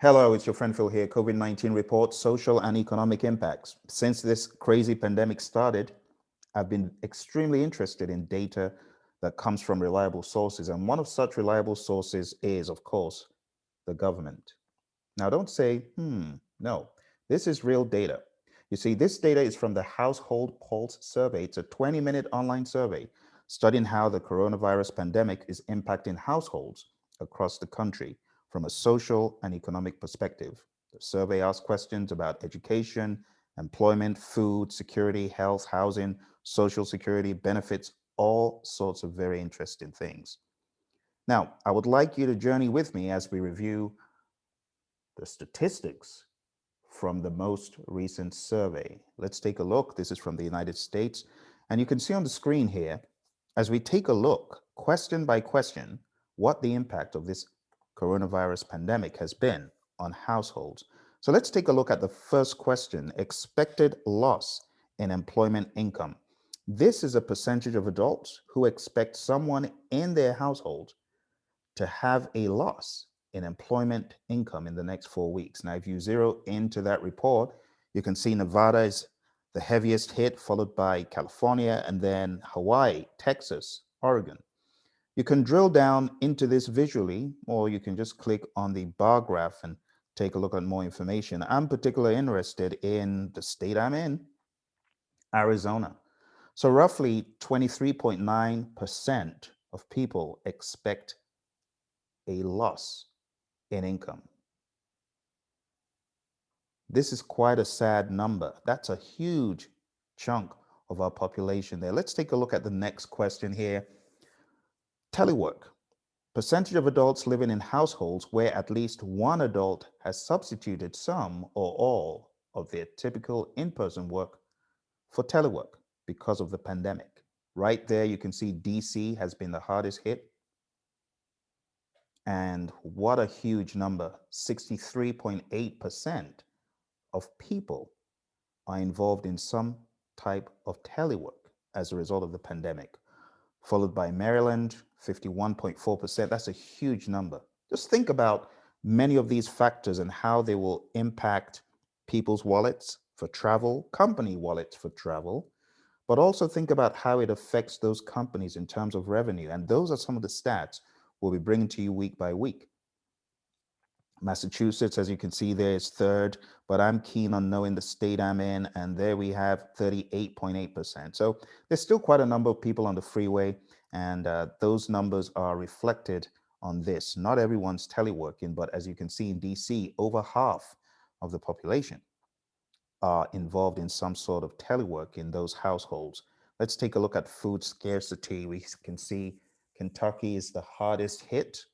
Hello, it's your friend Phil here. COVID-19 reports, social and economic impacts. Since this crazy pandemic started, I've been extremely interested in data that comes from reliable sources. And one of such reliable sources is, of course, the government. Now, don't say, no, this is real data. You see, this data is from the Household Pulse Survey. It's a 20-minute online survey studying how the coronavirus pandemic is impacting households across the country from a social and economic perspective. The survey asks questions about education, employment, food, security, health, housing, social security, benefits, all sorts of very interesting things. Now, I would like you to journey with me as we review the statistics from the most recent survey. Let's take a look. This is from the United States. And you can see on the screen here, as we take a look, question by question, what the impact of this coronavirus pandemic has been on households. So let's take a look at the first question, expected loss in employment income. This is a percentage of adults who expect someone in their household to have a loss in employment income in the next 4 weeks. Now, if you zero into that report, you can see Nevada is the heaviest hit, followed by California, and then Hawaii, Texas, Oregon. You can drill down into this visually, or you can just click on the bar graph and take a look at more information. I'm particularly interested in the state I'm in, Arizona. So roughly 23.9% of people expect a loss in income. This is quite a sad number. That's a huge chunk of our population there. Let's take a look at the next question here. Telework. Percentage of adults living in households where at least one adult has substituted some or all of their typical in-person work for telework because of the pandemic. Right there, you can see DC has been the hardest hit. And what a huge number, 63.8% of people are involved in some type of telework as a result of the pandemic, followed by Maryland, 51.4%. That's a huge number. Just think about many of these factors and how they will impact people's wallets for travel, company wallets for travel, but also think about how it affects those companies in terms of revenue. And those are some of the stats we'll be bringing to you week by week. Massachusetts, as you can see there, is third, but I'm keen on knowing the state I'm in, and there we have 38.8%. So there's still quite a number of people on the freeway, and those numbers are reflected on this. Not everyone's teleworking, but as you can see in DC, over half of the population are involved in some sort of telework in those households. Let's take a look at food scarcity. We can see Kentucky is the hardest hit,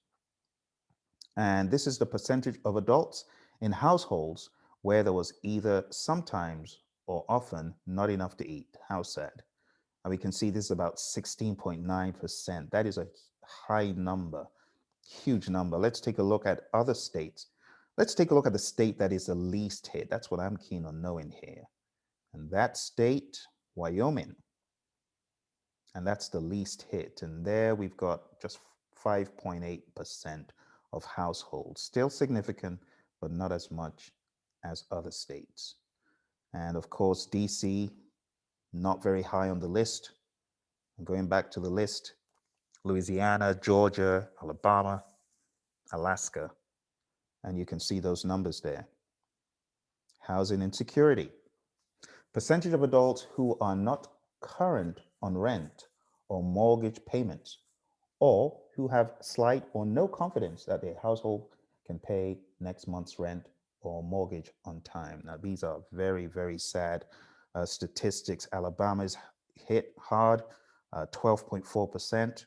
and this is the percentage of adults in households where there was either sometimes or often not enough to eat. How sad. And we can see this is about 16.9%. That is a high number, huge number. Let's take a look at other states. Let's take a look at the state that is the least hit. That's what I'm keen on knowing here. And that state, Wyoming. And that's the least hit. And there we've got just 5.8% of households. Still significant, but not as much as other states. And of course, DC, not very high on the list. And going back to the list, Louisiana, Georgia, Alabama, Alaska. And you can see those numbers there. Housing insecurity. Percentage of adults who are not current on rent or mortgage payments, or who have slight or no confidence that their household can pay next month's rent or mortgage on time. Now, these are very, very sad statistics. Alabama's hit hard, 12.4%.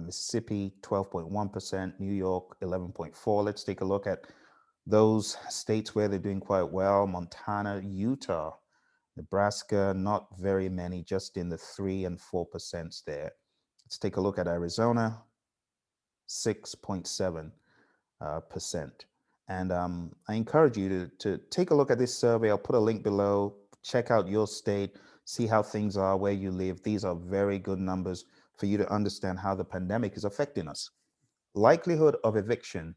Mississippi, 12.1%. New York, 11.4%. Let's take a look at those states where they're doing quite well. Montana, Utah, Nebraska, not very many, just in the 3 and 4% there. Let's take a look at Arizona, 6.7%. And I encourage you to take a look at this survey. I'll put a link below. Check out your state, see how things are where you live. These are very good numbers for you to understand how the pandemic is affecting us. Likelihood of eviction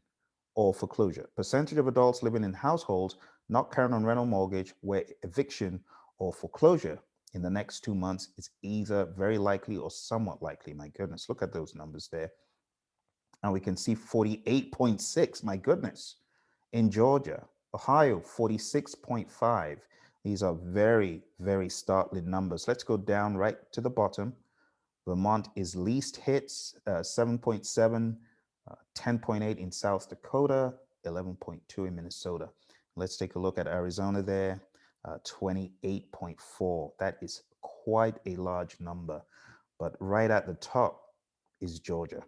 or foreclosure. Percentage of adults living in households not current on rental mortgage where eviction or foreclosure in the next 2 months is either very likely or somewhat likely. My goodness, look at those numbers there. And we can see 48.6, my goodness, in Georgia. Ohio, 46.5. These are very, very startling numbers. Let's go down right to the bottom. Vermont is least hits, 7.7, 10.8 in South Dakota, 11.2 in Minnesota. Let's take a look at Arizona there, 28.4. That is quite a large number. But right at the top is Georgia.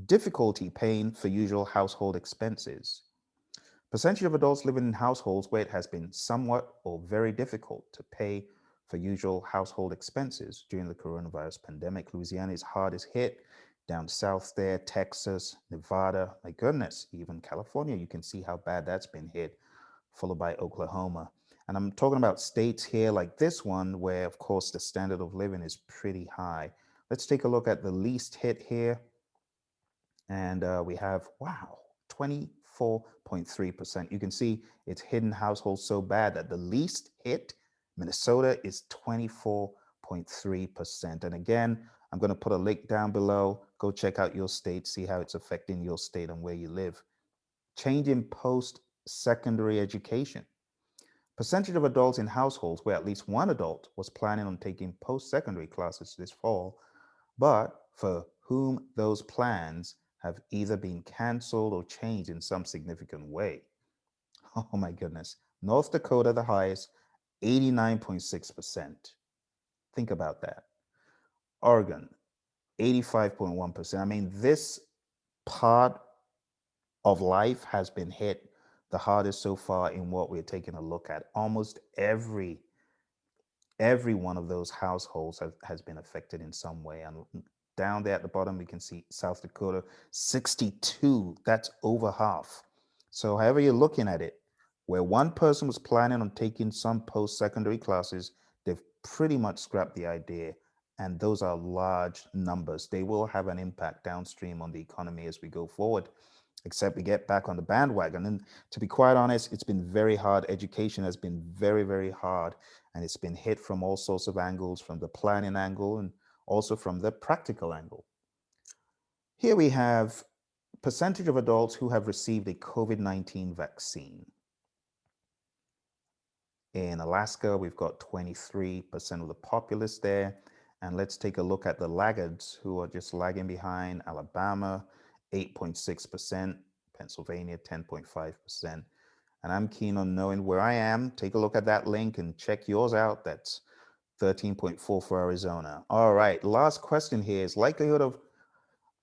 Difficulty paying for usual household expenses. Percentage of adults living in households where it has been somewhat or very difficult to pay for usual household expenses during the coronavirus pandemic. Louisiana is hardest hit. Down south there, Texas, Nevada, my goodness, even California, you can see how bad that's been hit, followed by Oklahoma. And I'm talking about states here like this one, where, of course, the standard of living is pretty high. Let's take a look at the least hit here. And we have, wow, 24.3%. You can see it's hidden households so bad that the least hit, Minnesota, is 24.3%. And again, I'm going to put a link down below. Go check out your state, see how it's affecting your state and where you live. Change in post-secondary education. Percentage of adults in households where at least one adult was planning on taking post-secondary classes this fall, but for whom those plans have either been canceled or changed in some significant way. Oh my goodness. North Dakota, the highest, 89.6%. Think about that. Oregon, 85.1%. I mean, this part of life has been hit the hardest so far in what we're taking a look at. Almost every one of those households has been affected in some way. And down there at the bottom, we can see South Dakota, 62. That's over half. So, however you're looking at it, where one person was planning on taking some post secondary classes, they've pretty much scrapped the idea. And those are large numbers. They will have an impact downstream on the economy as we go forward, except we get back on the bandwagon. And to be quite honest, it's been very hard. Education has been very, very hard. And it's been hit from all sorts of angles, from the planning angle and also from the practical angle. Here we have percentage of adults who have received a COVID-19 vaccine. In Alaska, we've got 23% of the populace there. And let's take a look at the laggards who are just lagging behind. Alabama, 8.6%, Pennsylvania, 10.5%. And I'm keen on knowing where I am. Take a look at that link and check yours out. That's 13.4 for Arizona. All right, last question here is likelihood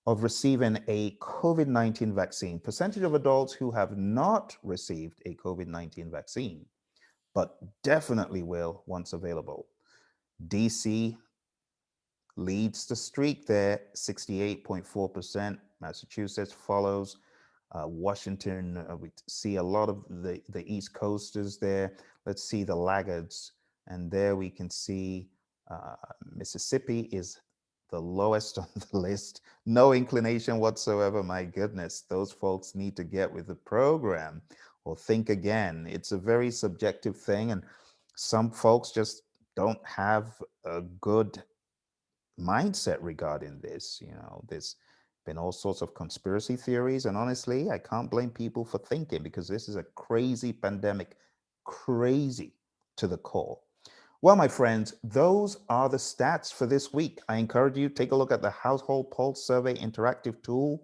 of receiving a COVID-19 vaccine. Percentage of adults who have not received a COVID-19 vaccine, but definitely will once available. DC leads the streak there, 68.4%. Massachusetts follows. Washington, we see a lot of the East Coasters there. Let's see the laggards. And there we can see Mississippi is the lowest on the list. No inclination whatsoever. My goodness, those folks need to get with the program or think again. It's a very subjective thing. And some folks just don't have a good mindset regarding this. There's been all sorts of conspiracy theories, and honestly, I can't blame people for thinking because this is a crazy pandemic, crazy to the core. Well, my friends, those are the stats for this week. I encourage you to take a look at the Household Pulse Survey interactive tool,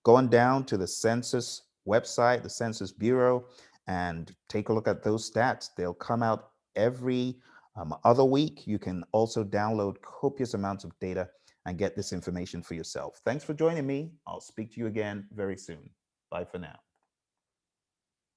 going down to the Census website, the Census Bureau, and take a look at those stats. They'll come out every other week. You can also download copious amounts of data and get this information for yourself. Thanks for joining me. I'll speak to you again very soon. Bye for now.